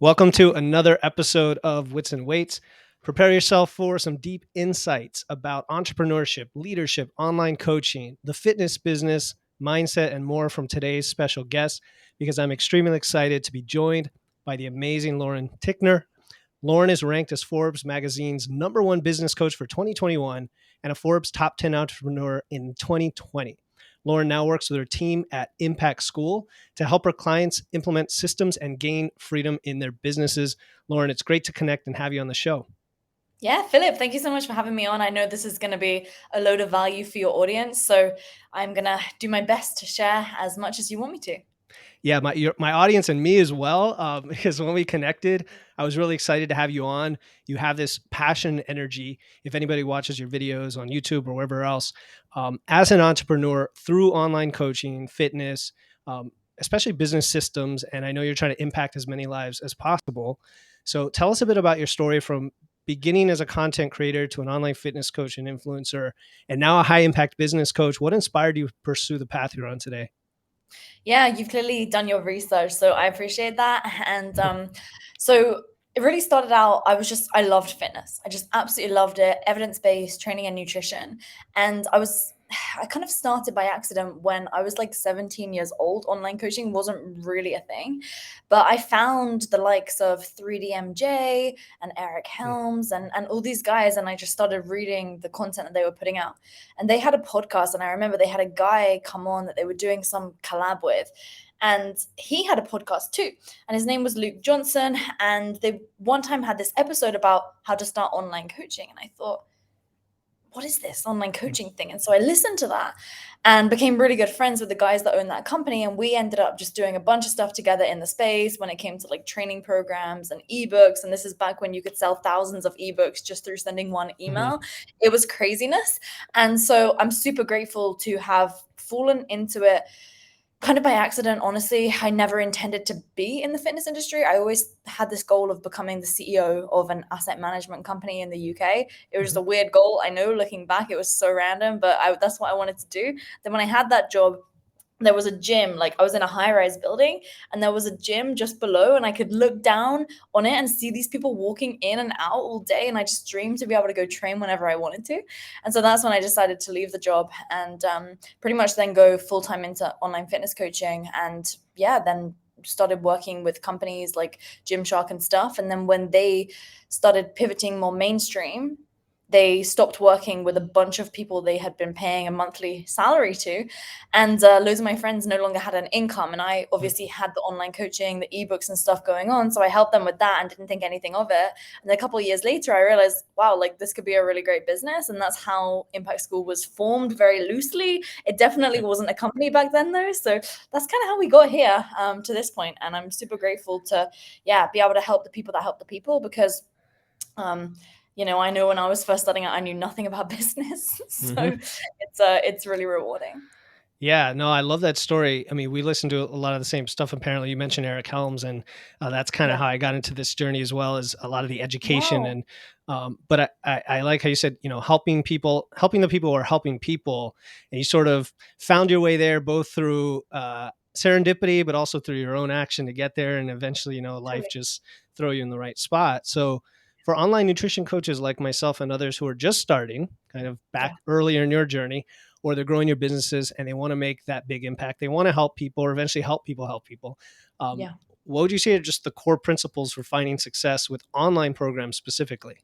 Welcome to another episode of Wits and Weights. Prepare yourself for some deep insights about entrepreneurship, leadership, online coaching, the fitness business, mindset, and more from today's special guest because I'm extremely excited to be joined by the amazing Lauren Tickner. Lauren is ranked as Forbes Magazine's #1 business coach for 2021 and a Forbes top 10 entrepreneur in 2020. Lauren now works with her team at Impact School to help her clients implement systems and gain freedom in their businesses. Lauren, it's great to connect and have you on the show. Yeah, Philip, thank you so much for having me on. I know this is going to be a load of value for your audience, so I'm going to do my best to share as much as you want me to. Yeah, my audience and me as well, because when we connected, I was really excited to have you on. You have this passion, energy. If anybody watches your videos on YouTube or wherever else, as an entrepreneur through online coaching, fitness, especially business systems, and I know you're trying to impact as many lives as possible. So tell us a bit about your story from beginning as a content creator to an online fitness coach and influencer, and now a high impact business coach. What inspired you to pursue the path you're on today? Yeah, you've clearly done your research, so I appreciate that. And so it really started out, I loved fitness. I just absolutely loved it, evidence-based training and nutrition. And I kind of started by accident when I was like 17 years old. Online coaching wasn't really a thing, but I found the likes of 3DMJ and Eric Helms and all these guys, and I just started reading the content that they were putting out. And they had a podcast, and I remember they had a guy come on that they were doing some collab with, and he had a podcast too, and his name was Luke Johnson. And they one time had this episode about how to start online coaching, and I thought, what is this online coaching thing? And so I listened to that and became really good friends with the guys that own that company. And we ended up just doing a bunch of stuff together in the space when it came to like training programs and ebooks. And this is back when you could sell thousands of ebooks just through sending one Mhm. email. It was craziness. And so I'm super grateful to have fallen into it kind of by accident. Honestly, I never intended to be in the fitness industry. I always had this goal of becoming the CEO of an asset management company in the UK. It was just Mhm. a weird goal. I know, looking back, it was so random, but that's what I wanted to do. Then when I had that job, there was a gym. Like, I was in a high-rise building, and there was a gym just below, and I could look down on it and see these people walking in and out all day, and I just dreamed to be able to go train whenever I wanted to. And so that's when I decided to leave the job and pretty much then go full-time into online fitness coaching. And yeah, then started working with companies like Gymshark and stuff. And then when they started pivoting more mainstream, they stopped working with a bunch of people they had been paying a monthly salary to, and loads of my friends no longer had an income. And I Mhm. obviously had the online coaching, the ebooks and stuff going on, so I helped them with that and didn't think anything of it. And then a couple of years later, I realized, wow, like, this could be a really great business. And that's how Impact School was formed, very loosely. It definitely wasn't a company back then, though. So that's kind of how we got here, to this point. And I'm super grateful to, yeah, be able to help the people that help the people, because um, I know when I was first starting out, I knew nothing about business. Mhm. So it's really rewarding. Yeah, no, I love that story. I mean, we listen to a lot of the same stuff. Apparently, you mentioned Eric Helms, and that's kind of Yeah. how I got into this journey as well as a lot of the education. Wow. And but I like how you said, helping people, helping the people who are helping people, and you sort of found your way there both through serendipity, but also through your own action to get there, and eventually, life Totally. just throw you in the right spot. So. For online nutrition coaches like myself and others who are just starting, kind of back Yeah. earlier in your journey, or they're growing your businesses and they want to make that big impact. They want to help people or eventually help people. Um, Yeah. what would you say are just the core principles for finding success with online programs specifically?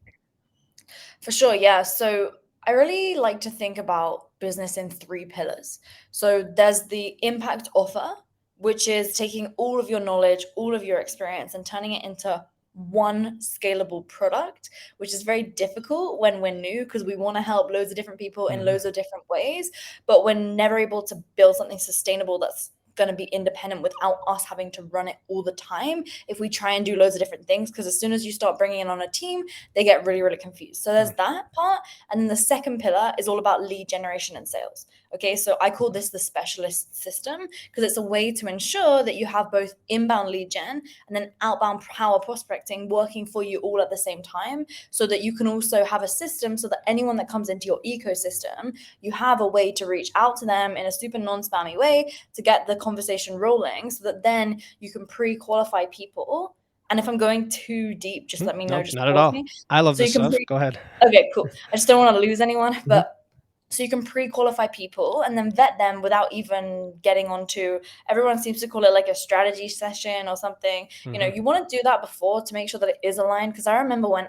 For sure. Yeah. So I really like to think about business in three pillars. So there's the impact offer, which is taking all of your knowledge, all of your experience, and turning it into one scalable product, which is very difficult when we're new, because we want to help loads of different people in Mhm. loads of different ways, but we're never able to build something sustainable that's going to be independent without us having to run it all the time if we try and do loads of different things. Because as soon as you start bringing in on a team, they get really, really confused. So there's Mm. that part. And then the second pillar is all about lead generation and sales. Okay, so I call this the specialist system, because it's a way to ensure that you have both inbound lead gen and then outbound power prospecting working for you all at the same time, so that you can also have a system so that anyone that comes into your ecosystem, you have a way to reach out to them in a super non-spammy way to get the conversation rolling, so that then you can pre-qualify people And if I'm going too deep, just let me know, No, just not at pause all. me. I love So you this can stuff. Go ahead. okay, cool. I just don't want to lose anyone, Mhm. but so you can pre-qualify people and then vet them without even getting onto, everyone seems to call it like a strategy session or something. Mhm. You want to do that before to make sure that it is aligned. Because I remember when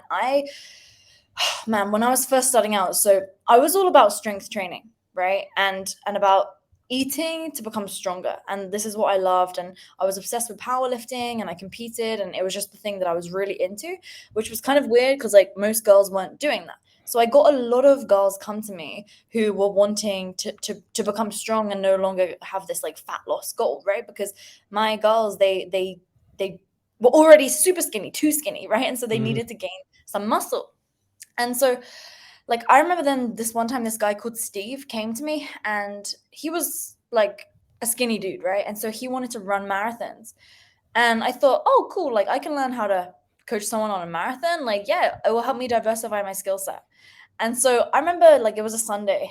when I was first starting out, so I was all about strength training, right? And about eating to become stronger. And this is what I loved. And I was obsessed with powerlifting and I competed, and it was just the thing that I was really into, which was kind of weird because like most girls weren't doing that. So I got a lot of girls come to me who were wanting to become strong and no longer have this like fat loss goal, right? Because my girls, they were already super skinny, too skinny, right? And so they Mhm. needed to gain some muscle. And so, like, I remember then this one time, this guy called Steve came to me and he was like a skinny dude, right? And so he wanted to run marathons. And I thought, oh, cool. Like, I can learn how to coach someone on a marathon. Like, yeah, it will help me diversify my skill set. And so I remember, like, it was a Sunday,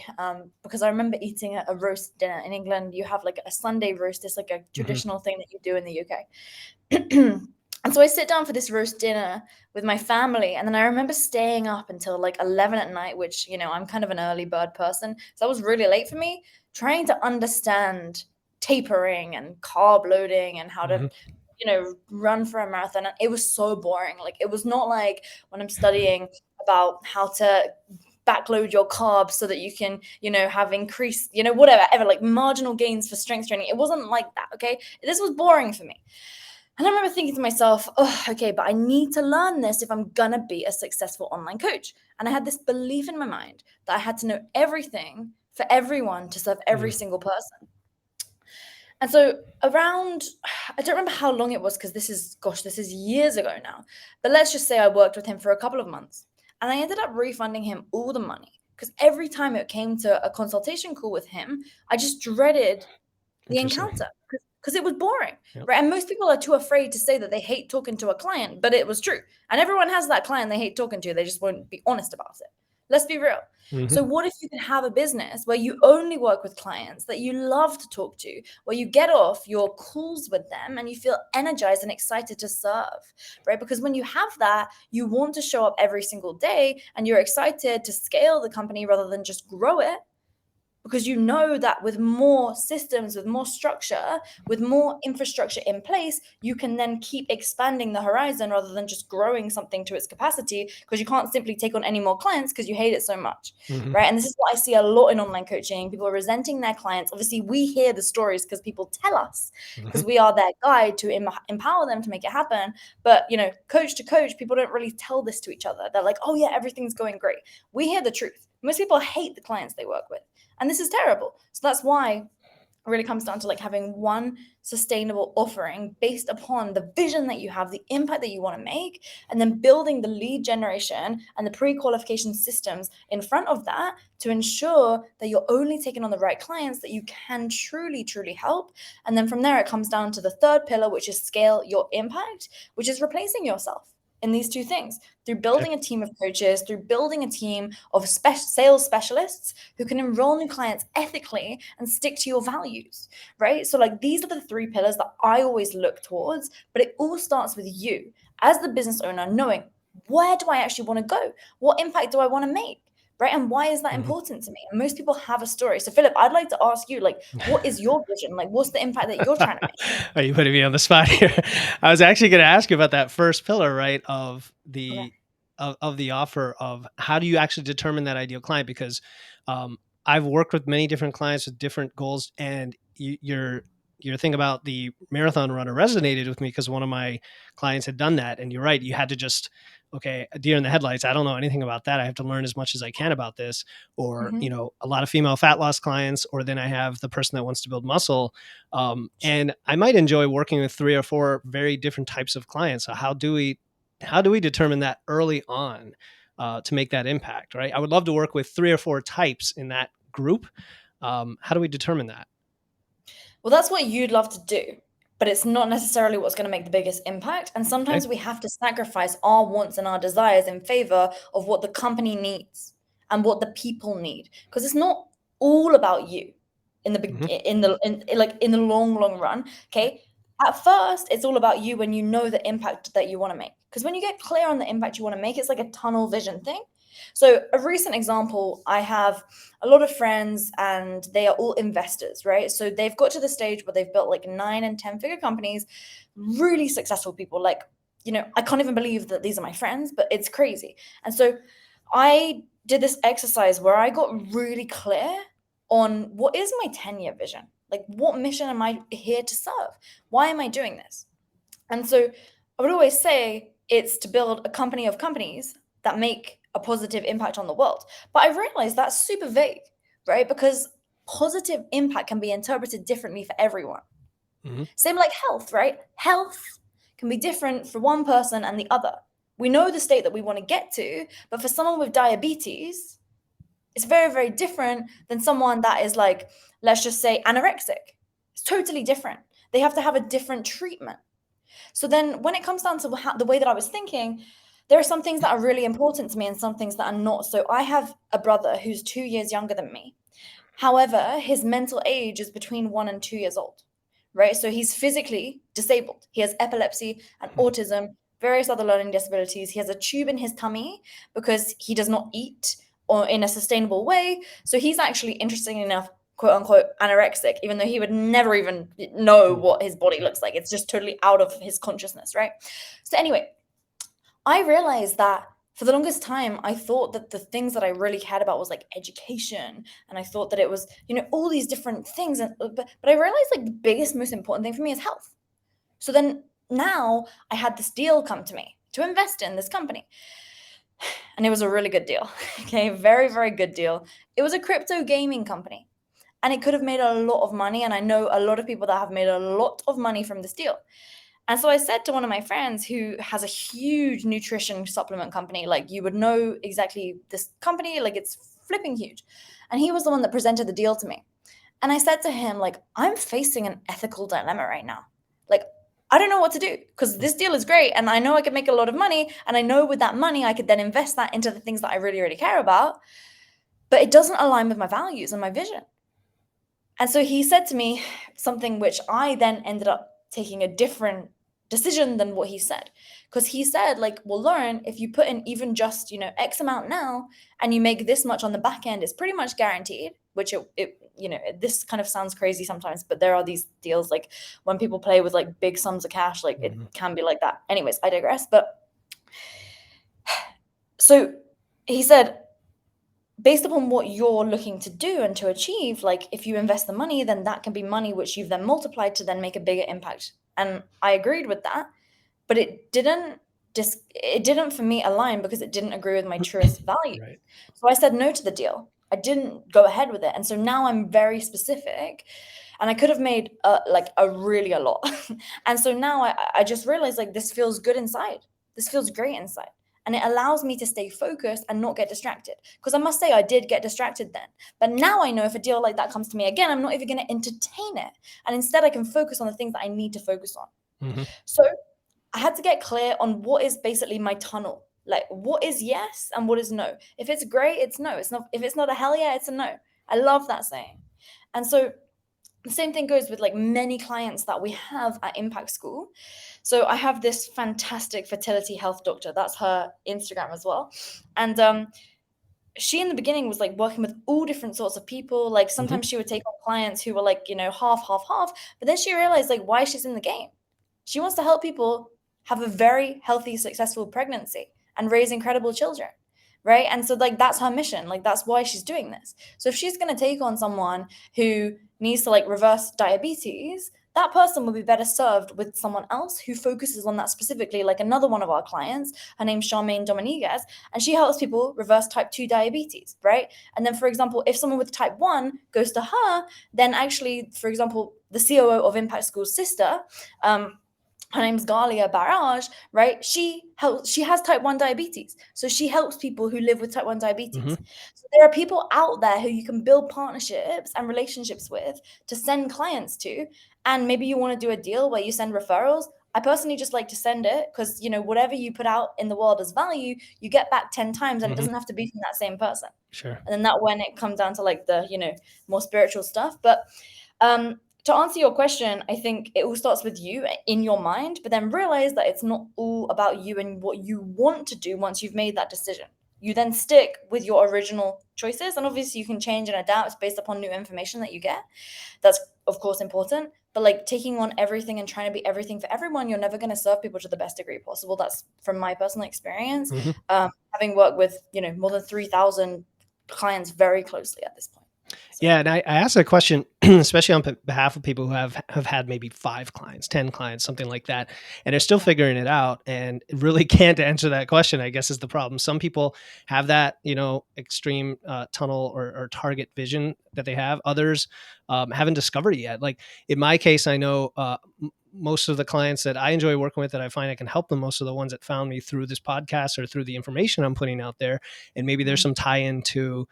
because I remember eating a roast dinner in England. You have like a Sunday roast. It's like a Mhm. traditional thing that you do in the UK. And so I sit down for this roast dinner with my family. And then I remember staying up until like 11 at night, which, I'm kind of an early bird person. So that was really late for me, trying to understand tapering and carb loading and how to, Mhm. run for a marathon. And it was so boring. Like, it was not like when I'm studying about how to backload your carbs so that you can, have increased, whatever, ever like marginal gains for strength training. It wasn't like that. Okay. This was boring for me. And I remember thinking to myself, oh, okay, but I need to learn this if I'm going to be a successful online coach. And I had this belief in my mind that I had to know everything for everyone to serve every Mhm. single person. And so around, I don't remember how long it was because this is years ago now. But let's just say I worked with him for a couple of months and I ended up refunding him all the money because every time it came to a consultation call with him, I just dreaded the Interesting. encounter because it was boring, Yep. right? And most people are too afraid to say that they hate talking to a client, but it was true. And everyone has that client they hate talking to. They just won't be honest about it. Let's be real. Mhm. So, what if you can have a business where you only work with clients that you love to talk to, where you get off your calls with them and you feel energized and excited to serve, right? Because when you have that, you want to show up every single day and you're excited to scale the company rather than just grow it, because you know that with more systems, with more structure, with more infrastructure in place, you can then keep expanding the horizon rather than just growing something to its capacity, because you can't simply take on any more clients because you hate it so much, Mhm. right? And this is what I see a lot in online coaching. People are resenting their clients. Obviously, we hear the stories because people tell us, Mhm. because we are their guide to empower them to make it happen. But, coach to coach, people don't really tell this to each other. They're like, oh, yeah, everything's going great. We hear the truth. Most people hate the clients they work with. And this is terrible. So that's why it really comes down to like having one sustainable offering based upon the vision that you have, the impact that you want to make, and then building the lead generation and the pre-qualification systems in front of that to ensure that you're only taking on the right clients that you can truly, truly help. And then from there, it comes down to the third pillar, which is scale your impact, which is replacing yourself in these two things through Okay. building a team of coaches, through building a team of sales specialists who can enroll new clients ethically and stick to your values, right? So, like, these are the three pillars that I always look towards, but it all starts with you as the business owner knowing, where do I actually want to go? What impact do I want to make? Right. And why is that Mhm. important to me? And most people have a story. So, Philip, I'd like to ask you, like, what is your vision? Like, what's the impact that you're trying to make? Are you putting me on the spot here? I was actually going to ask you about that first pillar, right? Okay. Of the offer of how do you actually determine that ideal client? Because I've worked with many different clients with different goals, and your thing about the marathon runner resonated with me because one of my clients had done that, and you're right. You had to just, okay, a deer in the headlights. I don't know anything about that. I have to learn as much as I can about this. Or Mm-hmm. a lot of female fat loss clients, or then I have the person that wants to build muscle. Sure. And I might enjoy working with 3 or 4 very different types of clients. So how do we determine that early on to make that impact? Right. I would love to work with 3 or 4 types in that group. How do we determine that? Well, that's what you'd love to do, but it's not necessarily what's going to make the biggest impact. And Okay. sometimes we have to sacrifice our wants and our desires in favor of what the company needs and what the people need, because it's not all about you in the Hmm. in the in like in the long run. Okay, At first, it's all about you when you know the impact that you want to make. Because when you get clear on the impact you want to make, it's like a tunnel vision thing. So, a recent example, I have a lot of friends and they are all investors, right? So, they've got to the stage where they've built like 9 and 10 figure companies, really successful people. Like, I can't even believe that these are my friends, but it's crazy. And so, I did this exercise where I got really clear on what is my 10-year vision? Like, what mission am I here to serve? Why am I doing this? And so I would always say it's to build a company of companies that make a positive impact on the world. But I realized that's super vague, right? Because positive impact can be interpreted differently for everyone. Mm-hmm. Same like health, right? Health can be different for one person and the other. We know the state that we want to get to, but for someone with diabetes, it's very, very different than someone that is like, let's just say, anorexic. It's totally different. They have to have a different treatment. So then when it comes down to the way that I was thinking, there are some things that are really important to me and some things that are not. So I have a brother who's 2 years younger than me. However, his mental age is between 1 and 2 years old, right? So he's physically disabled. He has epilepsy and autism, various other learning disabilities. He has a tube in his tummy because he does not eat or in a sustainable way. So he's actually, interesting enough, quote unquote, anorexic, even though he would never even know what his body looks like. It's just totally out of his consciousness, right? So anyway, I realized that for the longest time, I thought that the things that I really cared about was like education. And I thought that it was, all these different things. But I realized like the biggest, most important thing for me is health. So then now I had this deal come to me to invest in this company. And it was a really good deal. Okay, very, very good deal. It was a crypto gaming company. And it could have made a lot of money. And I know a lot of people that have made a lot of money from this deal. And so I said to one of my friends who has a huge nutrition supplement company, like you would know exactly this company, like it's flipping huge. And he was the one that presented the deal to me. And I said to him, like, I'm facing an ethical dilemma right now. Like, I don't know what to do because this deal is great and I know I could make a lot of money. And I know with that money, I could then invest that into the things that I really, really care about. But it doesn't align with my values and my vision. And so he said to me something which I then ended up taking a different decision than what he said. Because he said, like, well, Lauren, if you put in even just, X amount now and you make this much on the back end, it's pretty much guaranteed, which this kind of sounds crazy sometimes, but there are these deals like when people play with like big sums of cash, like it can be like that. Anyways, I digress. But so he said, based upon what you're looking to do and to achieve, like if you invest the money, then that can be money which you've then multiplied to then make a bigger impact. And I agreed with that, but it didn't for me align because it didn't agree with my truest values. Right. So I said no to the deal. I didn't go ahead with it. And so now I'm very specific and I could have made really a lot. And so now I just realized like this feels good inside. This feels great inside. And it allows me to stay focused and not get distracted. Because I must say, I did get distracted then. But now I know if a deal like that comes to me again, I'm not even going to entertain it. And instead, I can focus on the things that I need to focus on. Mm-hmm. So I had to get clear on what is basically my tunnel. Like, what is yes and what is no? If it's great, it's no. It's not. If it's not a hell yeah, it's a no. I love that saying. And so the same thing goes with like many clients that we have at Impact School. So I have this fantastic fertility health doctor. That's her Instagram as well. And she in the beginning was like working with all different sorts of people. Like sometimes she would take on clients who were like, half. But then she realized like why she's in the game. She wants to help people have a very healthy, successful pregnancy and raise incredible children. Right. And so like that's her mission. Like that's why she's doing this. So if she's going to take on someone who needs to like reverse diabetes, that person will be better served with someone else who focuses on that specifically. Like another one of our clients, her name's Charmaine Dominguez, and she helps people reverse type 2 diabetes, right? And then, for example, if someone with type 1 goes to her, then actually, for example, the COO of Impact School's sister, her name's Galia Barrage, right? She has type 1 diabetes. So she helps people who live with type 1 diabetes. So there are people out there who you can build partnerships and relationships with to send clients to. And maybe you want to do a deal where you send referrals. I personally just like to send it because, whatever you put out in the world as value, you get back 10 times and it doesn't have to be from that same person. Sure. And then that when it comes down to like the, more spiritual stuff. But to answer your question, I think it all starts with you in your mind, but then realize that it's not all about you and what you want to do once you've made that decision. You then stick with your original choices, and obviously you can change and adapt based upon new information that you get. That's of course important, but like taking on everything and trying to be everything for everyone, you're never going to serve people to the best degree possible. That's from my personal experience, having worked with more than 3,000 clients very closely at this point. So. Yeah, and I asked that question, especially on behalf of people who have had maybe 5 clients, 10 clients, something like that, and they're still figuring it out and really can't answer that question, I guess is the problem. Some people have that, extreme tunnel or target vision that they have. Others haven't discovered it yet. Like in my case, I know most of the clients that I enjoy working with that I find I can help them, most of the ones that found me through this podcast or through the information I'm putting out there. And maybe there's some tie-in to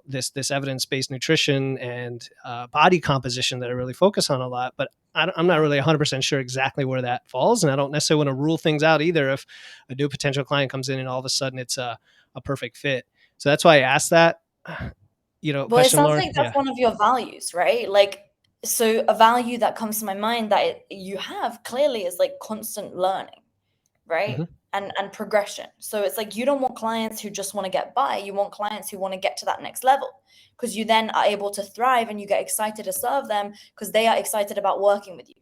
this evidence-based nutrition and body composition that I really focus on a lot, but I'm not really 100% sure exactly where that falls. And I don't necessarily want to rule things out either if a new potential client comes in and all of a sudden it's a perfect fit. So that's why I asked that, Well, it question, sounds Lauren. like that's one of your values, right? Like, so a value that comes to my mind that you have clearly is like constant learning, right? And progression. So it's like you don't want clients who just want to get by. You want clients who want to get to that next level, because you then are able to thrive and you get excited to serve them because they are excited about working with you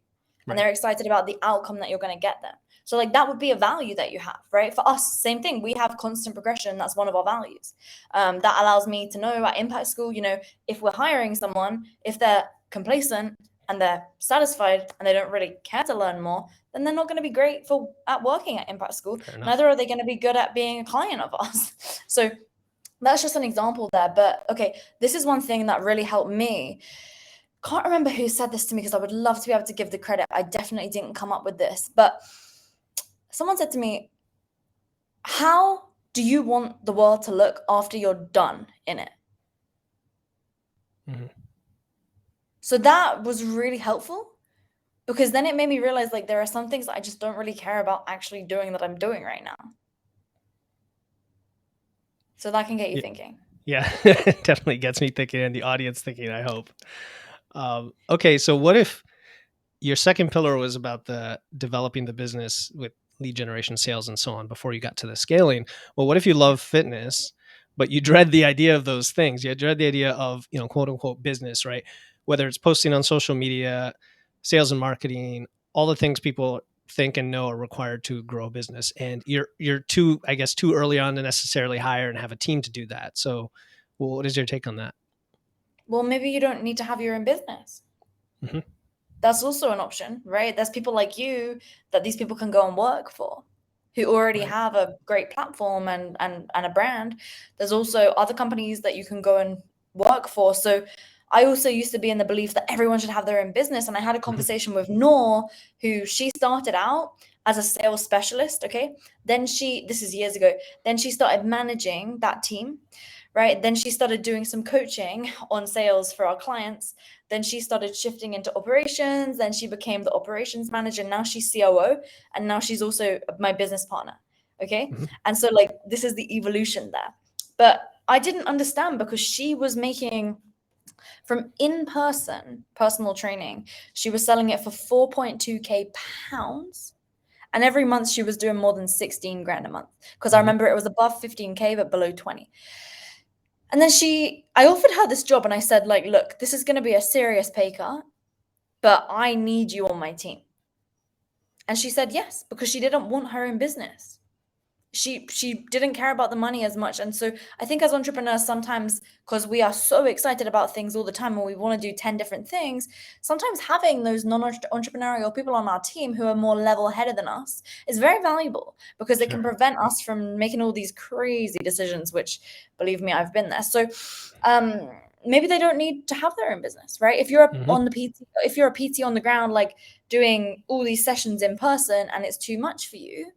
and they're excited about the outcome that you're going to get them. So like that would be a value that you have, right? For us, same thing. We have constant progression. That's one of our values. That allows me to know at Impact School, if we're hiring someone, if they're complacent and they're satisfied and they don't really care to learn more, then they're not going to be great at working at Impact School. Neither are they going to be good at being a client of ours. So that's just an example there. But okay, this is one thing that really helped me. Can't remember who said this to me because I would love to be able to give the credit. I definitely didn't come up with this, but someone said to me, how do you want the world to look after you're done in it? So that was really helpful, because then it made me realize like there are some things that I just don't really care about actually doing that I'm doing right now. So that can get you thinking. Yeah, it definitely gets me thinking and the audience thinking, I hope. Okay, so what if your second pillar was about the developing the business with lead generation, sales, and so on before you got to the scaling? Well, what if you love fitness, but you dread the idea of those things? You dread the idea of, quote unquote business, right? Whether it's posting on social media, sales and marketing, all the things people think and know are required to grow a business. And you're too early on to necessarily hire and have a team to do that. So what is your take on that? Well, maybe you don't need to have your own business. That's also an option, right? There's people like you that these people can go and work for, who already have a great platform and a brand. There's also other companies that you can go and work for. So I also used to be in the belief that everyone should have their own business. And I had a conversation with Noor, who she started out as a sales specialist. Okay. Then this is years ago, then she started managing that team, right? Then she started doing some coaching on sales for our clients. Then she started shifting into operations. Then she became the operations manager. Now she's COO. And now she's also my business partner. Okay. And so like, this is the evolution there. But I didn't understand, because she was making, from in-person personal training, she was selling it for 4.2K pounds. And every month she was doing more than 16 grand a month. Because I remember it was above 15K, but below 20. And then I offered her this job and I said, like, look, this is going to be a serious pay cut, but I need you on my team. And she said yes, because she didn't want her own business. She didn't care about the money as much. And so I think as entrepreneurs, sometimes, because we are so excited about things all the time and we want to do 10 different things, sometimes having those non-entrepreneurial people on our team who are more level-headed than us is very valuable, because it can prevent us from making all these crazy decisions, which, believe me, I've been there. So maybe they don't need to have their own business, right? If you're if you're a PT on the ground, like doing all these sessions in person and it's too much for you,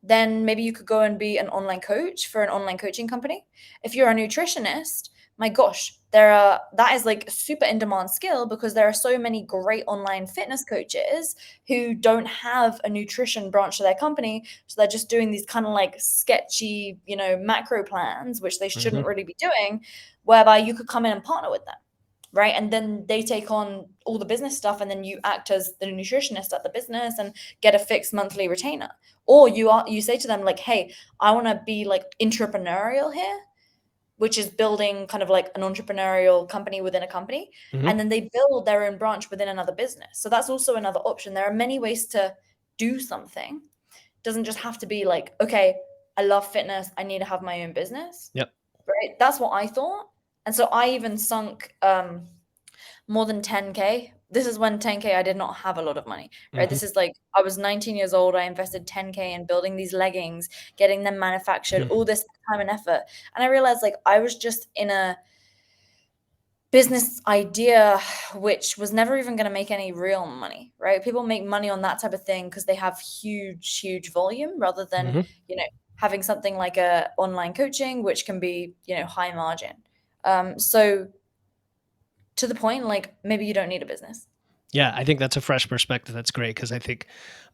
then maybe you could go and be an online coach for an online coaching company. If you're a nutritionist, my gosh, that is like a super in-demand skill, because there are so many great online fitness coaches who don't have a nutrition branch to their company. So they're just doing these kind of like sketchy, macro plans, which they shouldn't really be doing, whereby you could come in and partner with them. right? And then they take on all the business stuff, and then you act as the nutritionist at the business and get a fixed monthly retainer. Or you say to them like, hey, I want to be like entrepreneurial here, which is building kind of like an entrepreneurial company within a company. Hmm. And then they build their own branch within another business. So that's also another option. There are many ways to do something. It doesn't just have to be like, okay, I love fitness, I need to have my own business. Yep. Right? That's what I thought. And so I even sunk more than 10K. This is when 10K, I did not have a lot of money, right? Hmm. This is like, I was 19 years old. I invested 10K in building these leggings, getting them manufactured, all this time and effort. And I realized like I was just in a business idea which was never even going to make any real money, right? People make money on that type of thing because they have huge volume, rather than, Hmm. you know, having something like a online coaching, which can be, you know, high margin. So to the point, like maybe you don't need a business. Yeah, I think that's a fresh perspective. That's great because I think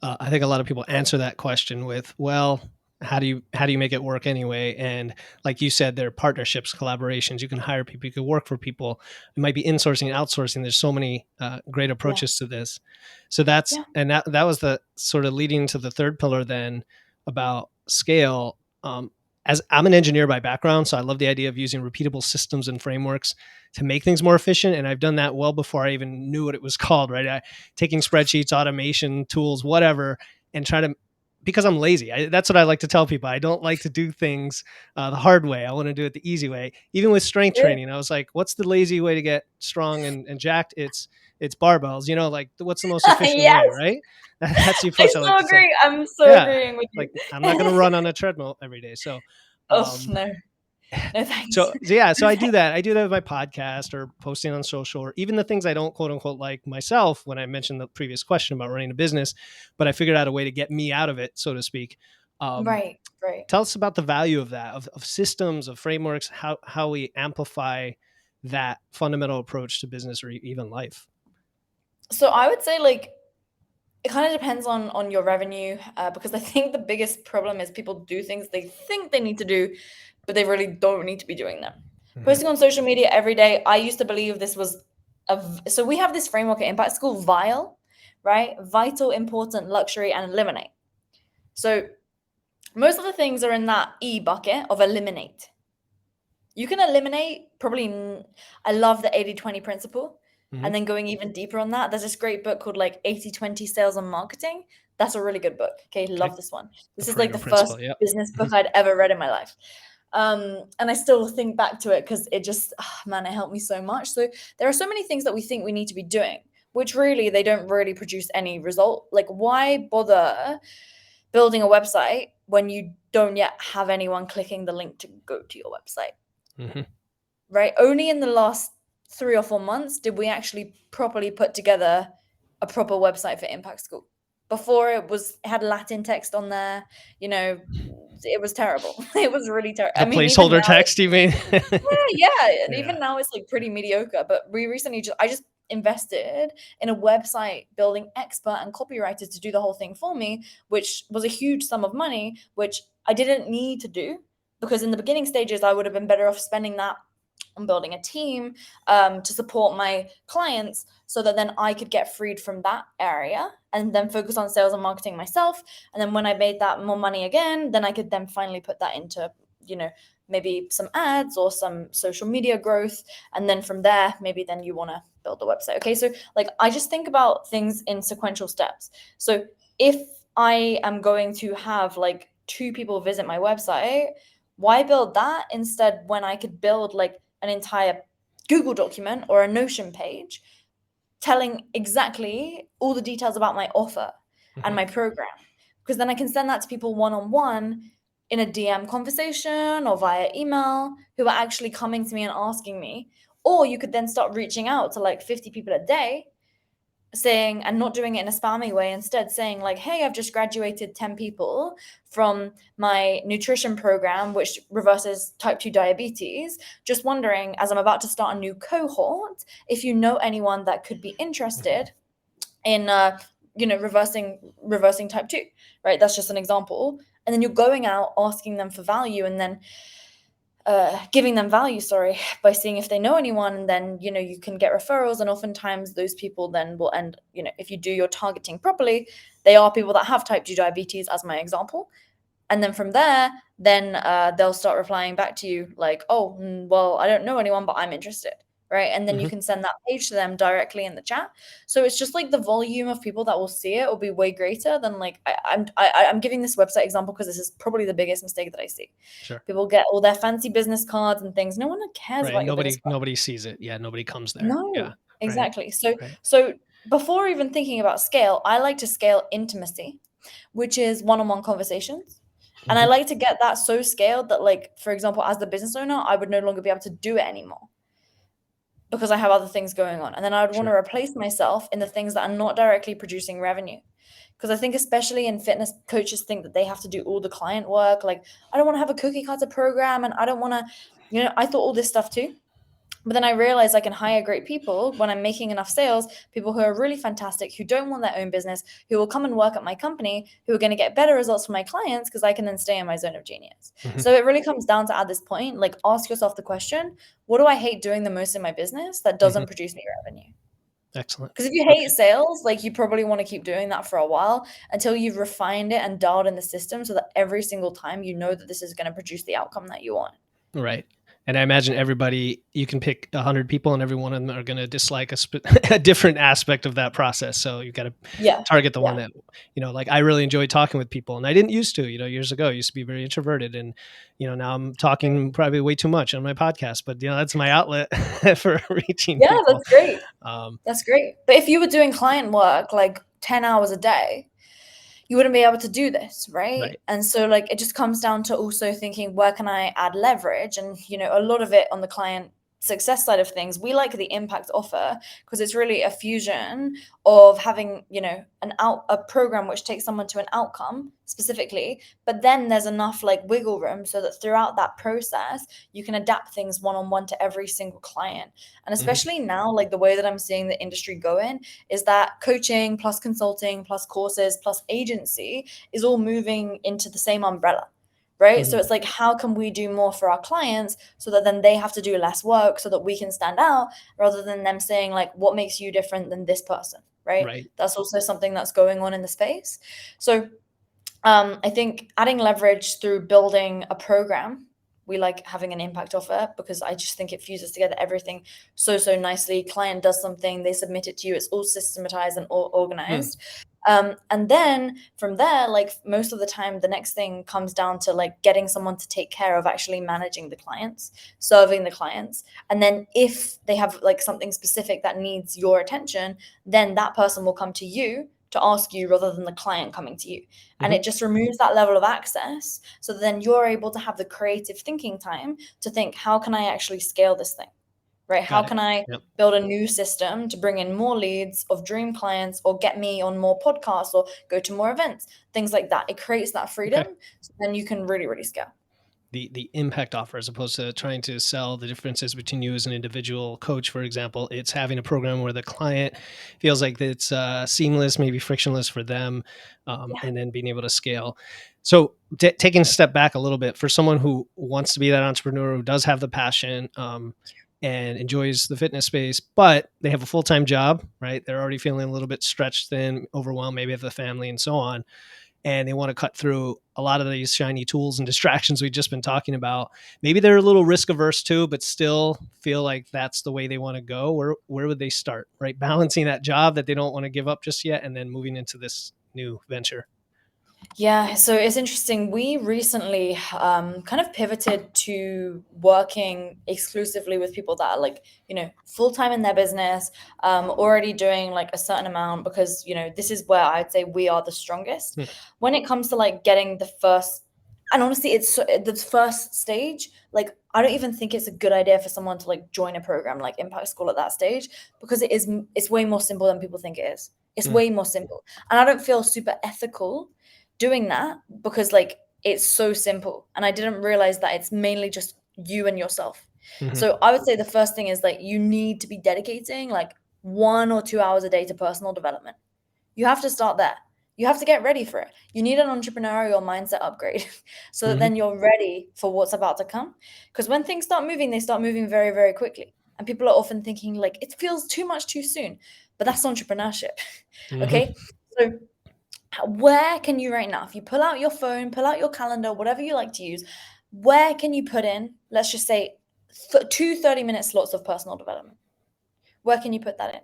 a lot of people answer that question with, "Well, how do you make it work anyway?" And like you said, there are partnerships, collaborations. You can hire people, you can work for people. It might be insourcing, outsourcing. There's so many great Yeah. approaches to this. So that's Yeah. and that was the sort of leading to the third pillar then about scale. As I'm an engineer by background, so I love the idea of using repeatable systems and frameworks to make things more efficient. And I've done that well before I even knew what it was called, right? Taking spreadsheets, automation tools, whatever, and try to, because I'm lazy. That's what I like to tell people. I don't like to do things the hard way. I want to do it the easy way. Even with strength Good. training, I was like, what's the lazy way to get strong and jacked? It's barbells, like what's the most efficient way, Yes. right? That's the I approach I like so to say. agree. I'm so Yeah. agreeing with Like you. I'm not going to run on a treadmill every day. So, Oh, um, no. No, thanks. so yeah, so No, I do thanks. that. I do that with my podcast or posting on social, or even the things I don't quote unquote like myself. When I mentioned the previous question about running a business, but I figured out a way to get me out of it, so to speak. Um, Right, right. Tell us about the value of that, of systems, of frameworks, how we amplify that fundamental approach to business or even life. So I would say like it kind of depends on your revenue, because I think the biggest problem is people do things they think they need to do, but they really don't need to be doing them. Hmm. Posting on social media every day, I used to believe this was so we have this framework at Impact School, VILE, right? Vital, important, luxury, and eliminate. So most of the things are in that E bucket of eliminate. You can eliminate probably, I love the 80/20 principle. Hmm. And then going even deeper on that, there's this great book called like 80/20 Sales and Marketing. That's a really good book. Okay, Okay. love this one. The This is like Pareto the first principle. Yep. business Hmm. book I'd ever read in my life. And I still think back to it because it just, man, it helped me so much. So there are so many things that we think we need to be doing, which really they don't really produce any result. Like, why bother building a website when you don't yet have anyone clicking the link to go to your website? Hmm. Right? Only in the last 3 or 4 months did we actually properly put together a proper website for Impact School. Before it had Latin text on there, you know, it was terrible. It was really terrible. I The mean, even placeholder now, text, you mean? yeah, and Yeah. even now it's like pretty mediocre. But we recently I just invested in a website building expert and copywriter to do the whole thing for me, which was a huge sum of money, which I didn't need to do, because in the beginning stages I would have been better off spending that on building a team, to support my clients, so that then I could get freed from that area and then focus on sales and marketing myself. And then when I made that more money again, then I could then finally put that into, you know, maybe some ads or some social media growth. And then from there, maybe then you want to build the website. Okay. So like, I just think about things in sequential steps. So if I am going to have like 2 people visit my website, why build that instead when I could build like an entire Google document or a Notion page telling exactly all the details about my offer and Hmm. my program? Because then I can send that to people one on one in a DM conversation or via email, who are actually coming to me and asking me. Or you could then start reaching out to like 50 people a day, saying, and not doing it in a spammy way, instead saying like, hey, I've just graduated 10 people from my nutrition program which reverses type 2 diabetes, just wondering, as I'm about to start a new cohort, if you know anyone that could be interested in reversing type 2, right? That's just an example. And then you're going out asking them for value, and then giving them value, by seeing if they know anyone, and then, you can get referrals, and oftentimes those people then will end, if you do your targeting properly, they are people that have type 2 diabetes, as my example. And then from there, then they'll start replying back to you like, oh, well, I don't know anyone, but I'm interested. Right. And then you can send that page to them directly in the chat. So it's just like the volume of people that will see it will be way greater than like I'm giving this website example because this is probably the biggest mistake that I see. Sure. People get all their fancy business cards and things. No one cares Right. about And your business card. nobody sees it. Yeah. Nobody comes there. No, Yeah. Right. exactly. So Right. so before even thinking about scale, I like to scale intimacy, which is one-on-one conversations. And I like to get that so scaled that, like, for example, as the business owner, I would no longer be able to do it anymore because I have other things going on. And then I would want to Sure. replace myself in the things that are not directly producing revenue. Because I think especially in fitness, coaches think that they have to do all the client work. Like, I don't want to have a cookie cutter program, and I don't want to, I thought all this stuff too. But then I realized I can hire great people when I'm making enough sales, people who are really fantastic, who don't want their own business, who will come and work at my company, who are going to get better results for my clients because I can then stay in my zone of genius. So it really comes down to, at this point, like, ask yourself the question, what do I hate doing the most in my business that doesn't produce me revenue? Excellent. Because if you hate sales, like, you probably want to keep doing that for a while until you've refined it and dialed in the system so that every single time you know that this is going to produce the outcome that you want. Right. And I imagine you can pick 100 people and every one of them are going to dislike a different aspect of that process. So you've got to target the one that, like, I really enjoy talking with people, and I didn't used to, years ago. I used to be very introverted, and, now I'm talking probably way too much on my podcast, but that's my outlet for reaching people. That's great. That's great. But if you were doing client work like 10 hours a day, you wouldn't be able to do this, right? And so, like, it just comes down to also thinking, where can I add leverage? And, a lot of it on the client success side of things, we like the impact offer because it's really a fusion of having, a program which takes someone to an outcome specifically, but then there's enough like wiggle room so that throughout that process, you can adapt things one-on-one to every single client. And especially now, like, the way that I'm seeing the industry going is that coaching plus consulting plus courses plus agency is all moving into the same umbrella. Right. So it's like, how can we do more for our clients so that then they have to do less work so that we can stand out, rather than them saying, like, what makes you different than this person? Right. That's also something that's going on in the space. So I think adding leverage through building a program, we like having an impact offer because I just think it fuses together everything so nicely. Client does something, they submit it to you, it's all systematized and all organized. And then from there, like, most of the time, the next thing comes down to, like, getting someone to take care of actually managing the clients, serving the clients. And then if they have like something specific that needs your attention, then that person will come to you to ask you rather than the client coming to you. And it just removes that level of access. So then you're able to have the creative thinking time to think, how can I actually scale this thing? Right? How can I build a new system to bring in more leads of dream clients, or get me on more podcasts, or go to more events, things like that. It creates that freedom. So then you can really, really scale. The impact offer, as opposed to trying to sell the differences between you as an individual coach, for example. It's having a program where the client feels like it's seamless, maybe frictionless for them, and then being able to scale. So taking a step back a little bit, for someone who wants to be that entrepreneur, who does have the passion, and enjoys the fitness space, but they have a full-time job, right? They're already feeling a little bit stretched thin, overwhelmed, maybe have the family and so on, and they want to cut through a lot of these shiny tools and distractions we've just been talking about. Maybe they're a little risk averse too, but still feel like that's the way they want to go. Where would they start, right? Balancing that job that they don't want to give up just yet, and then moving into this new venture. Yeah, so it's interesting. We recently kind of pivoted to working exclusively with people that are, like, full-time in their business, already doing like a certain amount, because, this is where I'd say we are the strongest when it comes to like getting the first. And honestly, it's the first stage. Like, I don't even think it's a good idea for someone to like join a program like Impact School at that stage, because it's way more simple than people think it is. It's way more simple. And I don't feel super ethical doing that, because like, it's so simple, and I didn't realize that it's mainly just you and yourself. So I would say the first thing is, like, you need to be dedicating like 1 or 2 hours a day to personal development. You have to start there. You have to get ready for it. You need an entrepreneurial mindset upgrade so that then you're ready for what's about to come. Because when things start moving, they start moving very, very quickly. And people are often thinking like, it feels too much too soon. But that's entrepreneurship. Okay. So where can you right now, if you pull out your phone, pull out your calendar, whatever you like to use, where can you put in, let's just say, 2 30-minute slots of personal development? Where can you put that in?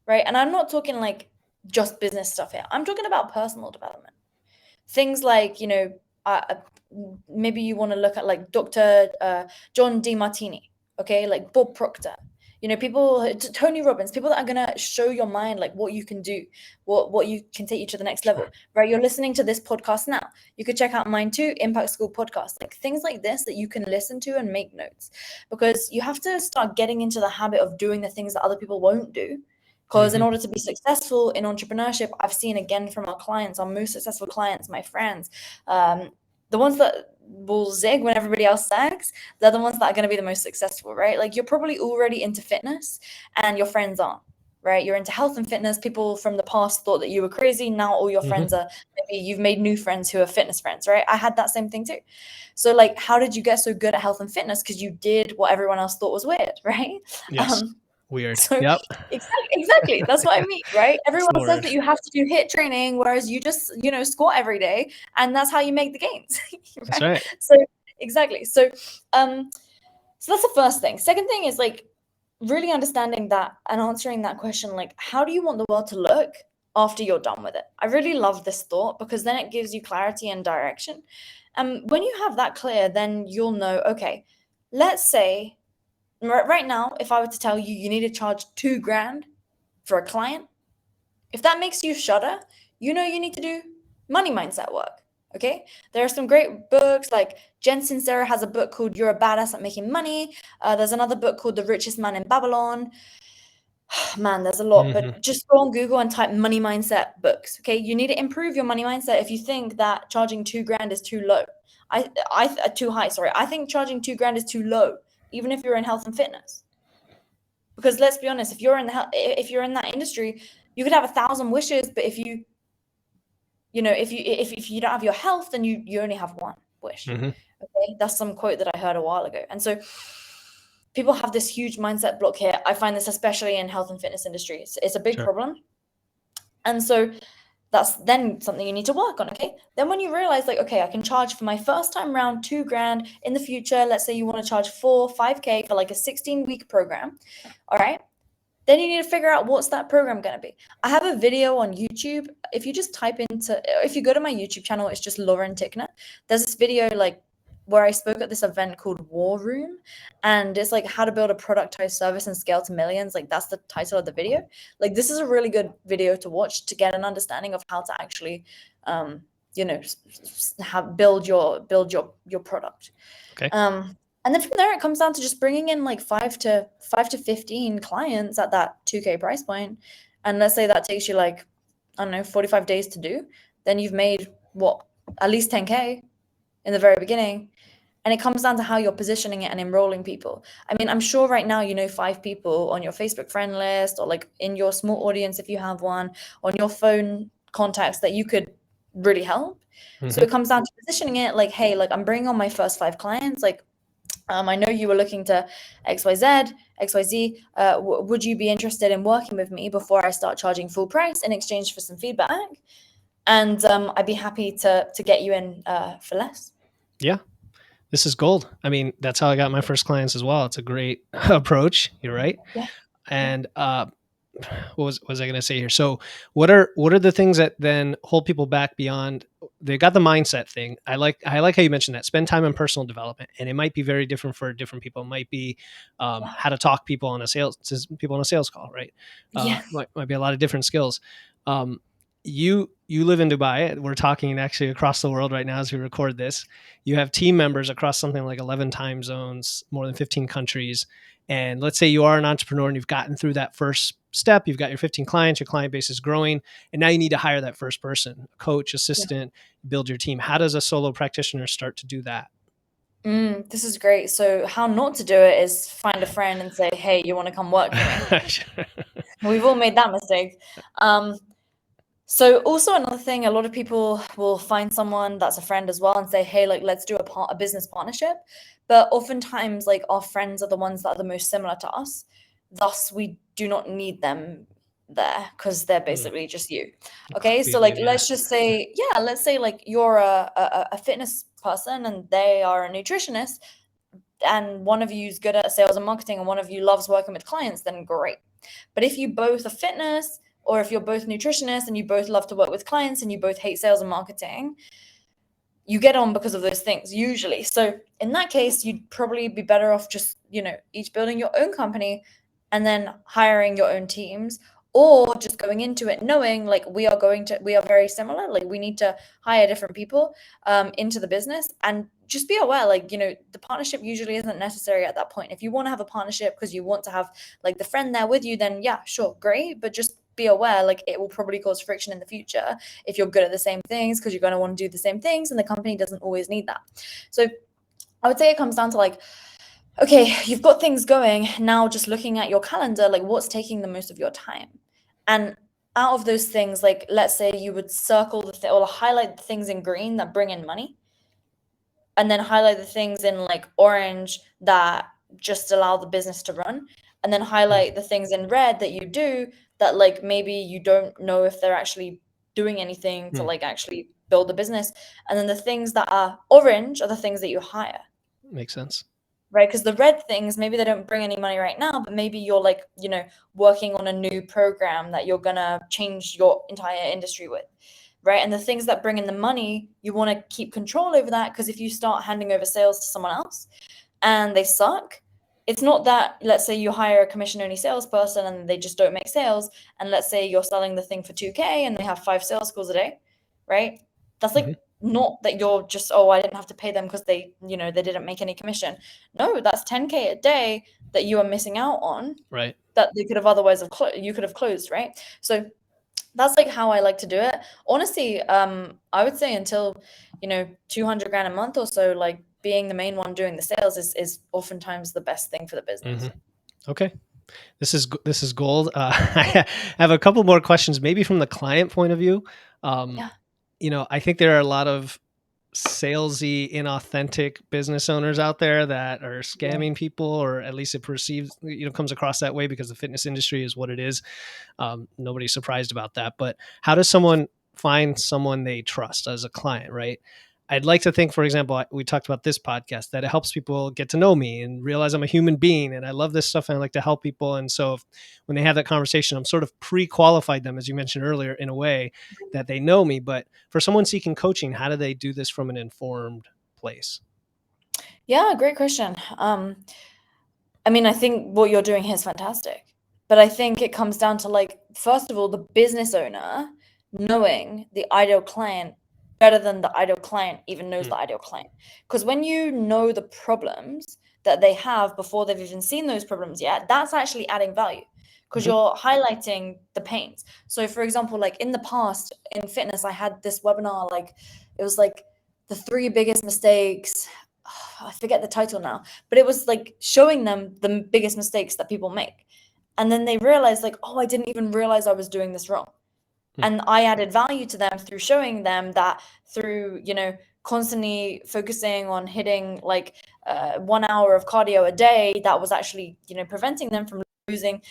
Right? And I'm not talking like just business stuff here. I'm talking about personal development. Things like, maybe you want to look at like Dr. John DeMartini, okay? Like Bob Proctor, people, Tony Robbins, people that are going to show your mind like what you can do, what you can take you to the next level, right? You're listening to this podcast now. You could check out mine too, Impact School Podcast, like things like this that you can listen to and make notes, because you have to start getting into the habit of doing the things that other people won't do. Because in order to be successful in entrepreneurship, I've seen again from our clients, our most successful clients, my friends, the ones that will zig when everybody else zags, they're the ones that are going to be the most successful, right? Like you're probably already into fitness and your friends aren't, right? You're into health and fitness. People from the past thought that you were crazy. Now all your friends are, maybe you've made new friends who are fitness friends, right? I had that same thing too. So like, how did you get so good at health and fitness? Because you did what everyone else thought was weird, right? Yes. Weird. So Yep. exactly. That's what I mean, right? Everyone the says word. that you have to do HIIT training, whereas you just, squat every day, and that's how you make the gains. Right? That's right. So exactly. So so that's the first thing. Second thing is like really understanding that and answering that question, like, how do you want the world to look after you're done with it? I really love this thought, because then it gives you clarity and direction. And when you have that clear, then you'll know, okay, let's say right now, if I were to tell you you need to charge $2,000 for a client, if that makes you shudder, you need to do money mindset work. Okay, there are some great books, like Jen Sincero has a book called You're a Badass at Making Money. There's another book called The Richest Man in Babylon. Man, there's a lot, but just go on Google and type money mindset books. Okay, you need to improve your money mindset if you think that charging $2,000 is too low. Too high. Sorry, I think charging $2,000 is too low, even if you're in health and fitness. Because let's be honest, if you're in that industry, you could have 1,000 wishes, but if you don't have your health, then you only have one wish. Okay, that's some quote that I heard a while ago. And so people have this huge mindset block here. I find this especially in health and fitness industry. It's a big problem. And so that's then something you need to work on. Okay, then when you realize like, okay, I can charge for my first time round $2,000. In the future, let's say you want to charge 5K for like a 16-week program. All right, then you need to figure out what's that program going to be. I have a video on YouTube. If you just if you go to my YouTube channel, it's just Lauren Tickner. There's this video like where I spoke at this event called War Room, and it's like how to build a productized service and scale to millions. Like that's the title of the video. Like this is a really good video to watch to get an understanding of how to actually, build your product. Okay. And then from there, it comes down to just bringing in like 5 to 15 clients at that $2,000 price point. And let's say that takes you like, I don't know, 45 days to do. Then you've made at least $10,000 in the very beginning. And it comes down to how you're positioning it and enrolling people. I mean, I'm sure right now, 5 people on your Facebook friend list, or like in your small audience, if you have one, on your phone contacts that you could really help. So it comes down to positioning it like, hey, like I'm bringing on my first 5 clients. Like, I know you were looking to XYZ. Would you be interested in working with me before I start charging full price in exchange for some feedback? And I'd be happy to get you in for less. Yeah, this is gold. I mean, that's how I got my first clients as well. It's a great approach. You're right. Yeah. And what was I going to say here? So what are the things that then hold people back beyond? They got the mindset thing. I like how you mentioned that. Spend time on personal development, and it might be very different for different people. It might be how to talk people on a sales call, right? Might be a lot of different skills. You live in Dubai. We're talking actually across the world right now as we record this. You have team members across something like 11 time zones, more than 15 countries. And let's say you are an entrepreneur and you've gotten through that first step. You've got your 15 clients, your client base is growing, and now you need to hire that first person, coach, assistant, build your team. How does a solo practitioner start to do that? This is great. So how not to do it is find a friend and say, hey, you want to come work for me? We've all made that mistake. So also another thing, a lot of people will find someone that's a friend as well and say, hey, like, let's do a business partnership. But oftentimes, like, our friends are the ones that are the most similar to us. Thus, we do not need them there because they're basically just you. Okay. So like, Completely, yeah. let's say like you're a fitness person and they are a nutritionist, and one of you is good at sales and marketing and one of you loves working with clients, then great. But if you both are fitness, or if you're both nutritionists and you both love to work with clients and you both hate sales and marketing, you get on because of those things usually. So in that case, you'd probably be better off just, each building your own company and then hiring your own teams, or just going into it knowing like we are very similar, like we need to hire different people into the business. And just be aware, like, the partnership usually isn't necessary at that point. If you want to have a partnership because you want to have like the friend there with you, then yeah, sure, great. But just be aware, like, it will probably cause friction in the future if you're good at the same things, because you're going to want to do the same things, and the company doesn't always need that. So I would say it comes down to like, okay, you've got things going now, just looking at your calendar, like what's taking the most of your time. And out of those things, like, let's say you would circle or highlight the things in green that bring in money, and then highlight the things in like orange that just allow the business to run, and then highlight the things in red that you do that, like, maybe you don't know if they're actually doing anything to like actually build the business. And then the things that are orange are the things that you hire, Makes sense. right? Because the red things, maybe they don't bring any money right now, but maybe you're like, working on a new program that you're gonna change your entire industry with, right? And the things that bring in the money, you want to keep control over that, because if you start handing over sales to someone else and they suck, it's not that, let's say you hire a commission only salesperson and they just don't make sales, and let's say you're selling the thing for 2K and they have 5 sales calls a day, right? That's like not that you're just, oh, I didn't have to pay them because they didn't make any commission. No, that's 10K a day that you are missing out on, Right. that they could have otherwise you could have closed, right? So that's like how I like to do it. Honestly, I would say until 200 grand a month or so, like being the main one doing the sales is oftentimes the best thing for the business. Okay. This is gold. I have a couple more questions, maybe from the client point of view. Yeah. I think there are a lot of salesy, inauthentic business owners out there that are scamming people, or at least it perceives, comes across that way because the fitness industry is what it is. Nobody's surprised about that. But how does someone find someone they trust as a client, right? I'd like to think, for example, we talked about this podcast, that it helps people get to know me and realize I'm a human being and I love this stuff and I like to help people. And so when they have that conversation, I'm sort of pre-qualified them, as you mentioned earlier, in a way that they know me. But for someone seeking coaching, how do they do this from an informed place? Yeah, great question. I mean, I think what you're doing here is fantastic. But I think it comes down to, like, first of all, the business owner knowing the ideal client better than the ideal client even knows the ideal client. Because when you know the problems that they have before they've even seen those problems yet, that's actually adding value, because you're highlighting the pains. So, for example, like in the past in fitness, I had this webinar, like, it was like the 3 biggest mistakes. I forget the title now, but it was like showing them the biggest mistakes that people make. And then they realized, like, oh, I didn't even realize I was doing this wrong. And I added value to them through showing them that, through, constantly focusing on hitting like 1 hour of cardio a day, that was actually, preventing them from losing,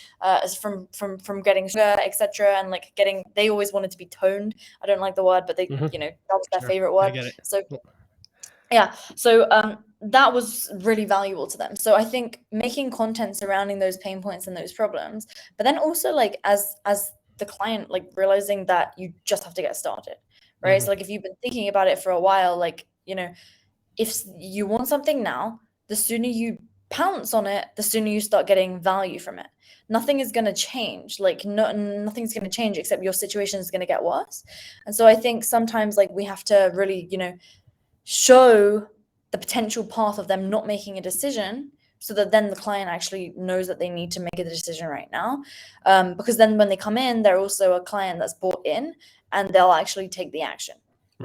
from getting sugar, etc. And like they always wanted to be toned. I don't like the word, but they, that was their favorite I word. get it. So yeah. So that was really valuable to them. So I think making content surrounding those pain points and those problems, but then also, like, as the client, like, realizing that you just have to get started, right? So like if you've been thinking about it for a while, like, if you want something now, the sooner you pounce on it, the sooner you start getting value from it. Nothing is going to change. Like, nothing's going to change except your situation is going to get worse. And so I think sometimes, like, we have to really, show the potential path of them not making a decision, so that then the client actually knows that they need to make a decision right now. Because then when they come in, they're also a client that's bought in, and they'll actually take the action.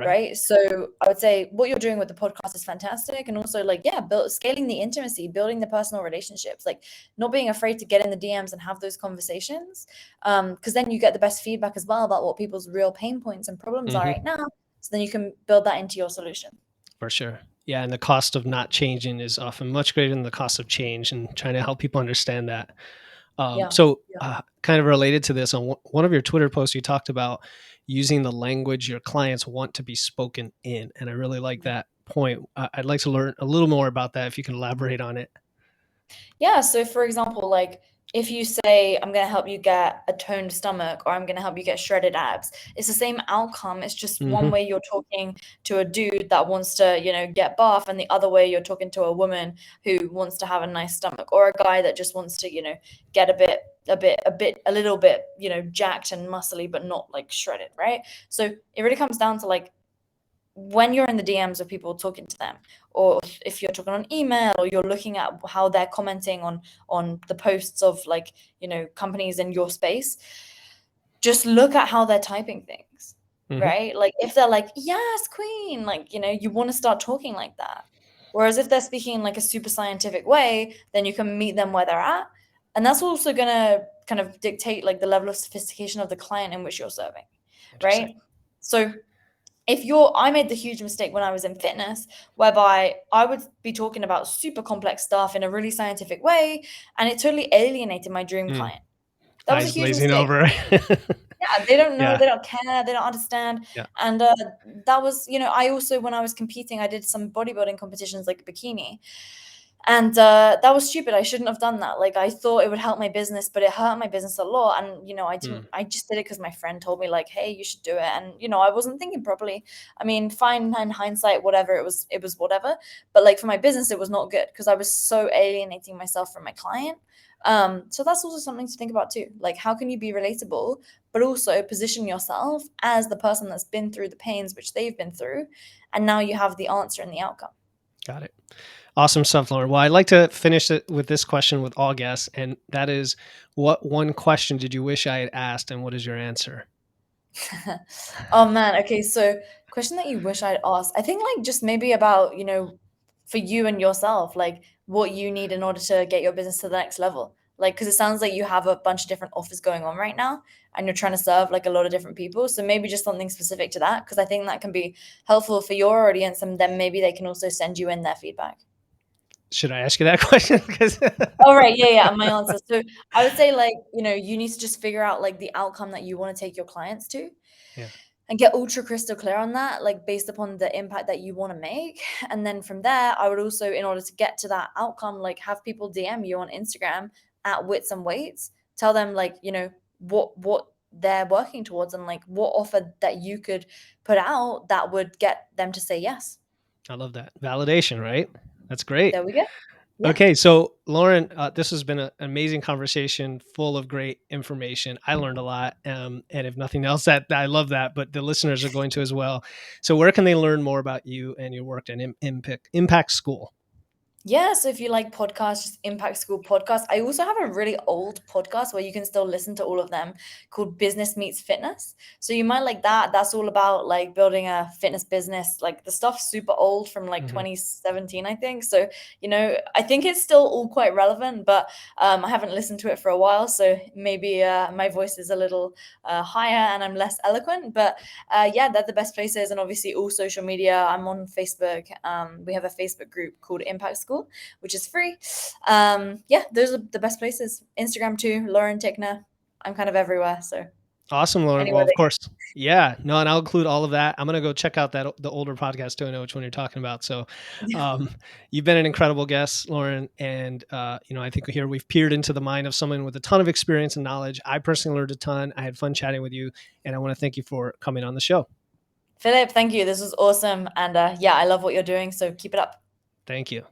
right? So I would say what you're doing with the podcast is fantastic. And also like, yeah, scaling the intimacy, building the personal relationships, like not being afraid to get in the DMs and have those conversations. Because then you get the best feedback as well about what people's real pain points and problems are right now. So then you can build that into your solution. For sure. Yeah. And the cost of not changing is often much greater than the cost of change, and trying to help people understand that. Kind of related to this, on one of your Twitter posts, you talked about using the language your clients want to be spoken in. And I really like that point. I'd like to learn a little more about that, if you can elaborate on it. Yeah. So for example, like if you say, I'm going to help you get a toned stomach, or I'm going to help you get shredded abs, it's the same outcome. It's just one way you're talking to a dude that wants to, get buff, and the other way you're talking to a woman who wants to have a nice stomach, or a guy that just wants to, get a little bit, jacked and muscly, but not like shredded. Right. So it really comes down to like, when you're in the DMs of people talking to them, or if you're talking on email, or you're looking at how they're commenting on the posts of like, companies in your space, just look at how they're typing things, right? Like if they're like, yes, queen, like, you want to start talking like that. Whereas if they're speaking in like a super scientific way, then you can meet them where they're at. And that's also going to kind of dictate like the level of sophistication of the client in which you're serving, right? So I made the huge mistake when I was in fitness, whereby I would be talking about super complex stuff in a really scientific way, and it totally alienated my dream client. That was a Eyes huge glazing mistake. over. Yeah, they don't know, they don't care, they don't understand. Yeah. And that was, I also, when I was competing, I did some bodybuilding competitions like bikini. And that was stupid. I shouldn't have done that. Like I thought it would help my business, but it hurt my business a lot. And I just did it because my friend told me like, hey, you should do it. And I wasn't thinking properly. I mean, fine, in hindsight, whatever, it was whatever. But like for my business, it was not good, because I was so alienating myself from my client. So that's also something to think about too. Like, how can you be relatable, but also position yourself as the person that's been through the pains which they've been through, and now you have the answer and the outcome. Got it. Awesome stuff, Lauren. Well, I'd like to finish it with this question with all guests, and that is, what one question did you wish I had asked, and what is your answer? Oh man. Okay. So question that you wish I'd asked, I think like just maybe about, for you and yourself, like what you need in order to get your business to the next level. Like, cause it sounds like you have a bunch of different offers going on right now, and you're trying to serve like a lot of different people. So maybe just something specific to that, cause I think that can be helpful for your audience, and then maybe they can also send you in their feedback. Should I ask you that question? Oh, right. Yeah. My answer. So I would say like, you need to just figure out like the outcome that you want to take your clients to. Yeah. And get ultra crystal clear on that, like based upon the impact that you want to make. And then from there, I would also, in order to get to that outcome, like have people DM you on Instagram at Wits and Weights, tell them like, what they're working towards, and like what offer that you could put out that would get them to say yes. I love that. Validation, right? That's great. There we go. Yeah. Okay, so Lauren, this has been an amazing conversation, full of great information. I learned a lot, and if nothing else, that I love that. But the listeners are going to as well. So, where can they learn more about you and your work at Impact School? Yeah, so if you like podcasts, just Impact School Podcast. I also have a really old podcast where you can still listen to all of them, called Business Meets Fitness. So you might like that. That's all about like building a fitness business. Like the stuff's super old, from like 2017, I think. So, I think it's still all quite relevant, but I haven't listened to it for a while. So maybe my voice is a little higher and I'm less eloquent. But yeah, they're the best places. And obviously all social media. I'm on Facebook. We have a Facebook group called Impact School, which is free. Yeah, those are the best places. Instagram too, Lauren Tickner. I'm kind of everywhere. So awesome, Lauren. anywhere Well, of course. Yeah, no, and I'll include all of that. I'm going to go check out the older podcast too. I know which one you're talking about. So you've been an incredible guest, Lauren. And, I think here we've peered into the mind of someone with a ton of experience and knowledge. I personally learned a ton. I had fun chatting with you, and I want to thank you for coming on the show. Philip, thank you. This was awesome. And yeah, I love what you're doing. So keep it up. Thank you.